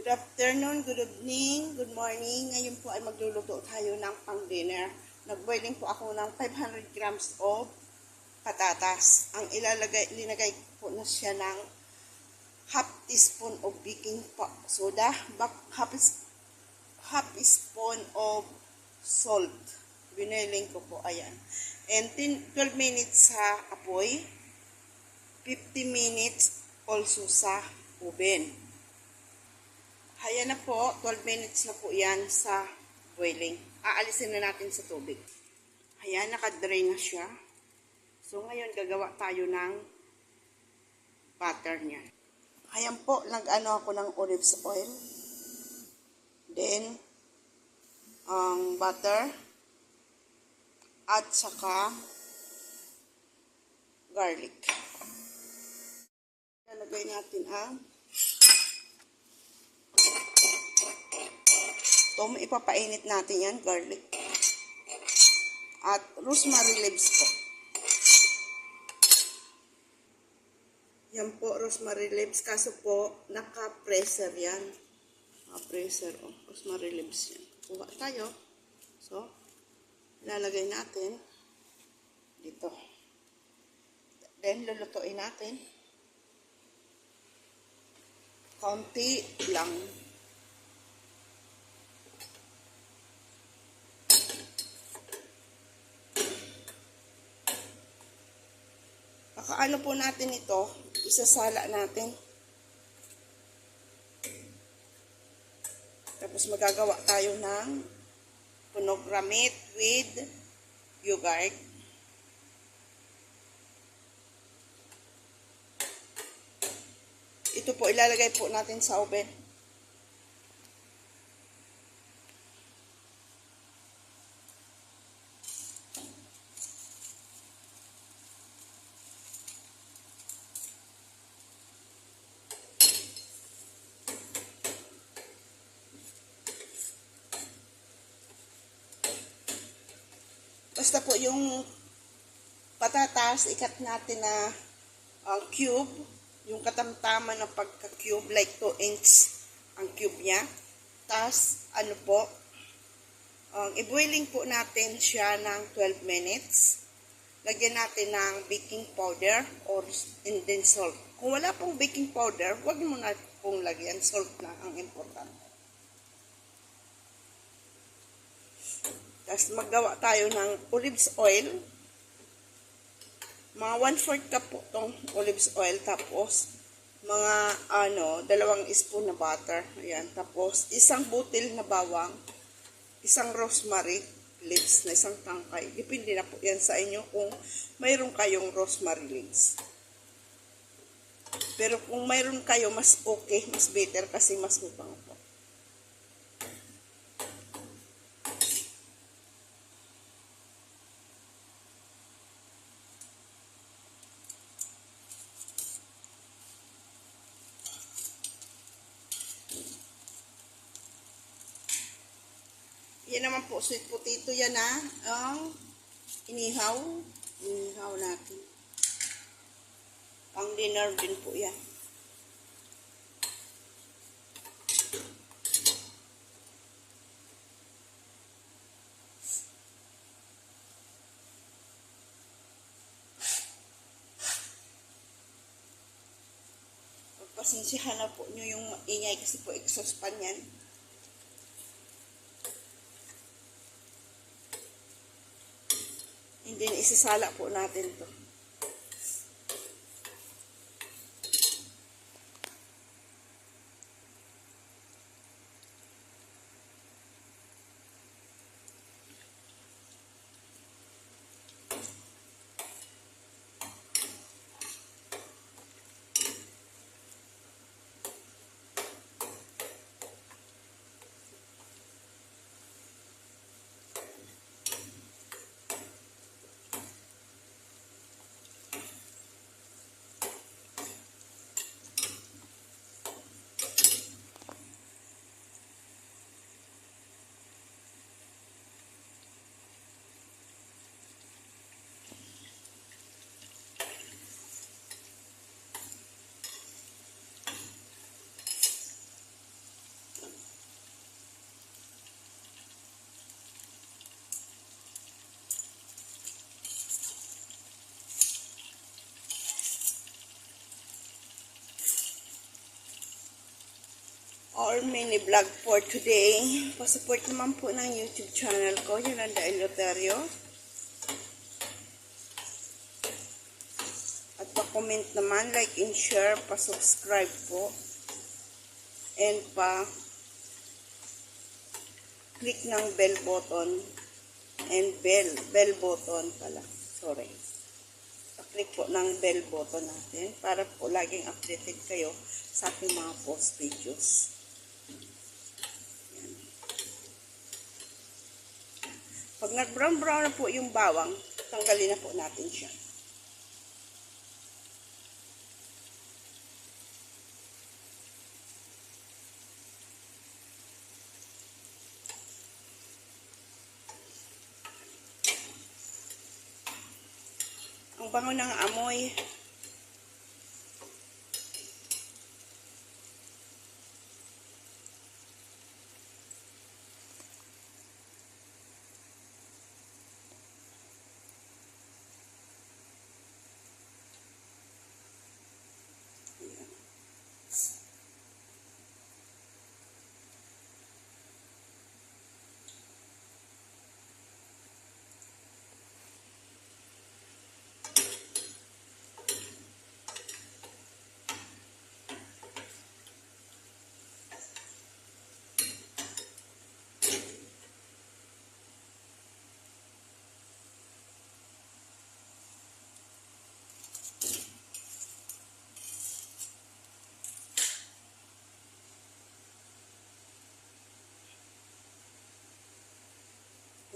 Good afternoon, good evening, good morning. Ngayon po ay magluluto tayo ng pang-dinner. Nag-boiling po ako ng 500 grams of patatas. Ang linagay po na siya ng half teaspoon of baking soda, half spoon of salt. Biniling ko po, ayan. And 12 minutes sa apoy, 50 minutes also sa oven. Ayan na po, 12 minutes na po yan sa boiling. Aalisin na natin sa tubig. Ayan, nakadrain na siya. So, ngayon gagawa tayo ng butter niya. Ayan po, nag-ano ako ng olive oil. Then, ang butter. At saka, garlic. Lalagay natin ang ipapainit natin yan, garlic. At rosemary leaves po. Yan po, rosemary leaves. Kaso po, naka-pressure yan. Naka-pressure, oh. Rosemary leaves yan. Kuha tayo. So, ilalagay natin dito. Then, lulutuin natin. Konti lang. Pakaano po natin ito, isasala natin. Tapos magagawa tayo ng tunog ramit with yogurt. Ito po ilalagay po natin sa oven. Basta po yung patatas, ikat natin na cube, yung katamtaman ng pagka-cube, like 2 inch ang cube niya. Tapos, ano po, i-boiling po natin siya ng 12 minutes. Lagyan natin ng baking powder or and then salt. Kung wala pong baking powder, huwag mo na pong lagyan, salt na ang important. Tapos maggawa tayo ng olives oil. Mga 1/4 cup po itong olives oil. Tapos mga 2 spoon na butter. Ayan. Tapos isang butil na bawang. Isang rosemary leaves na isang tangkay. Depende na po yan sa inyo kung mayroon kayong rosemary leaves. Pero kung mayroon kayo, mas okay, mas better kasi mas mabang po. Yan naman po, sweet potato yan ang inihaw. Inihaw natin. Pang dinner din po yan. Pagpasensyahan na po nyo yung ingay kasi po exhaust pan yan. And then, isasala po natin to. Our mini vlog for today. Pasupport naman po ng YouTube channel ko, Yolanda Eloterio. At pa-comment naman, like and share, pa-subscribe po. And pa-click ng bell button. And bell button pala. Sorry. Pa-click po ng bell button natin para po laging updated kayo sa ating mga post videos. Pag nag-brown-brown na po yung bawang, tanggalin na po natin siya. Ang bango ng amoy.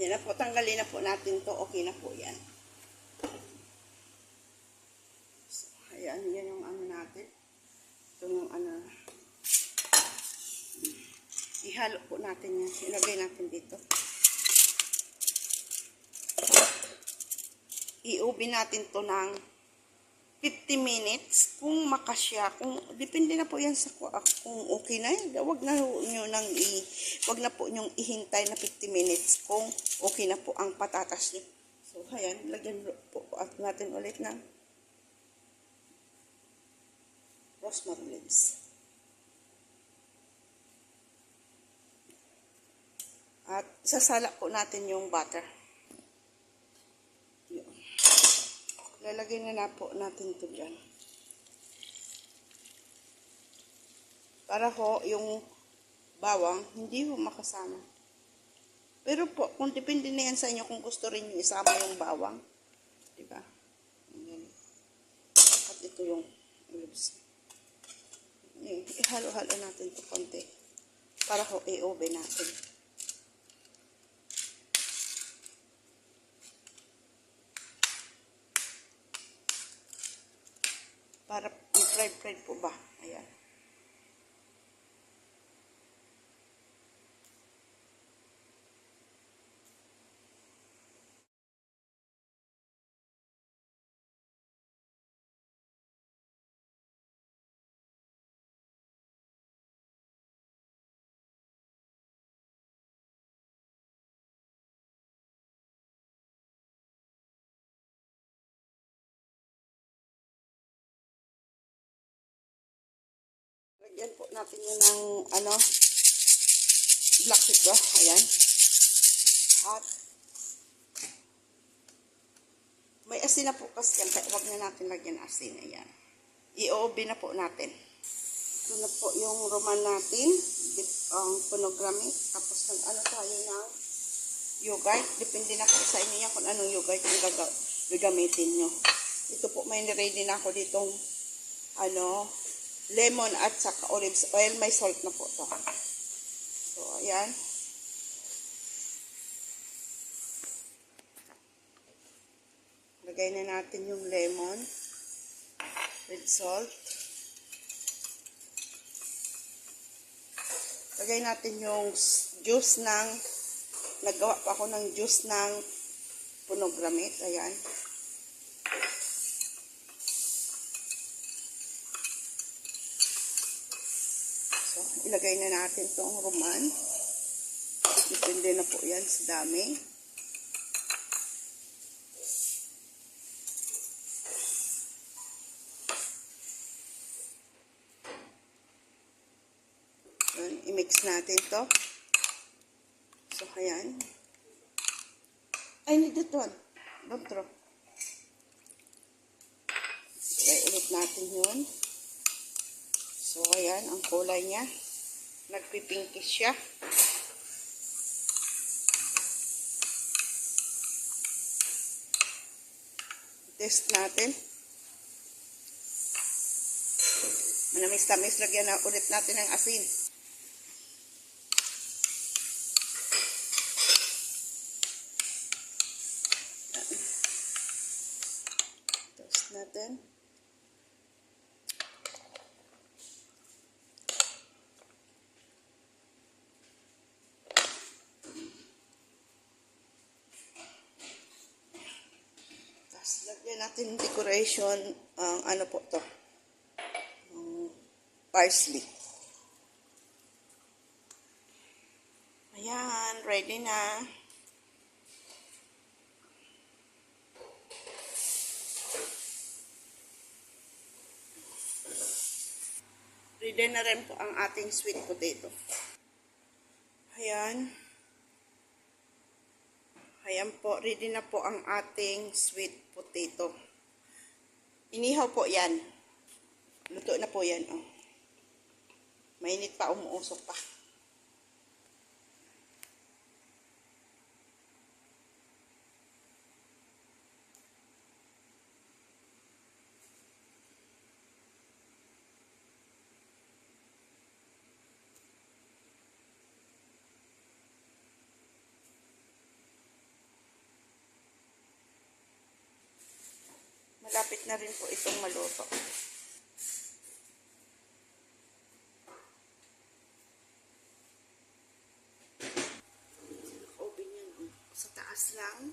Yan na po, tanggalin na po natin to. Okay na po yan. So, ayan, yan yung ano natin. Ito yung ano. Ihalo po natin yan. Ilagay natin dito. I-ubi natin to ng 50 minutes kung makasya. Kung depende na po yan sa kung okay na yan. Wag na po nyong ihintay na 50 minutes kung okay na po ang patatas nyo. So, ayan, lagyan po natin ulit ng rosemary leaves. At sasala po natin yung butter. Yun. Lalagay na po natin ito dyan. Para ho, yung bawang, hindi ho makasama. Pero po, kung depende na yan sa inyo kung gusto rin nyo isama yung bawang. Diba? Ayan. At ito yung olives. Ihalo-halo natin ito konti. Para ho, i-oven natin. Para fried po ba? Ayan. Lagyan po natin yun ng black pepper. Ayan. At may asin na po kasi yan. Kaya huwag na natin lagyan asin. Ayan. I-oven na po natin. Ito na po yung roman natin. Ang ponogramit. Tapos tayo ng yogurt. Depende na po sa inyo yan kung anong yogurt yung gagamitin nyo. Ito po may ready na ako ditong lemon at saka olives oil. May salt na po ito. So, ayan. Lagay na natin yung lemon with salt. Lagay natin yung juice ng, naggawa pa ako ng juice ng pomegranate. Ayan. Ilagay na natin itong roman. Depende na po yan sa dami. Yan. i-mix natin to. So, ayan. I need that one. Don't throw. Try ulit natin yun. So, ayan, ang kulay niya. Nagpipinkish siya. Test natin. Manamis-tamis, lagyan na ulit natin ng asin. Test natin. Tapos lagyan natin decoration, ano po to? Parsley. Ayan, ready na. Ready na rin po ang ating sweet potato. Ayan. Ayan po, ready na po ang ating sweet potato. Inihaw po yan. Luto na po yan, oh. Mainit pa, umuusok pa. Malapit na rin po itong maluto. Open yan, oh. Sa taas lang.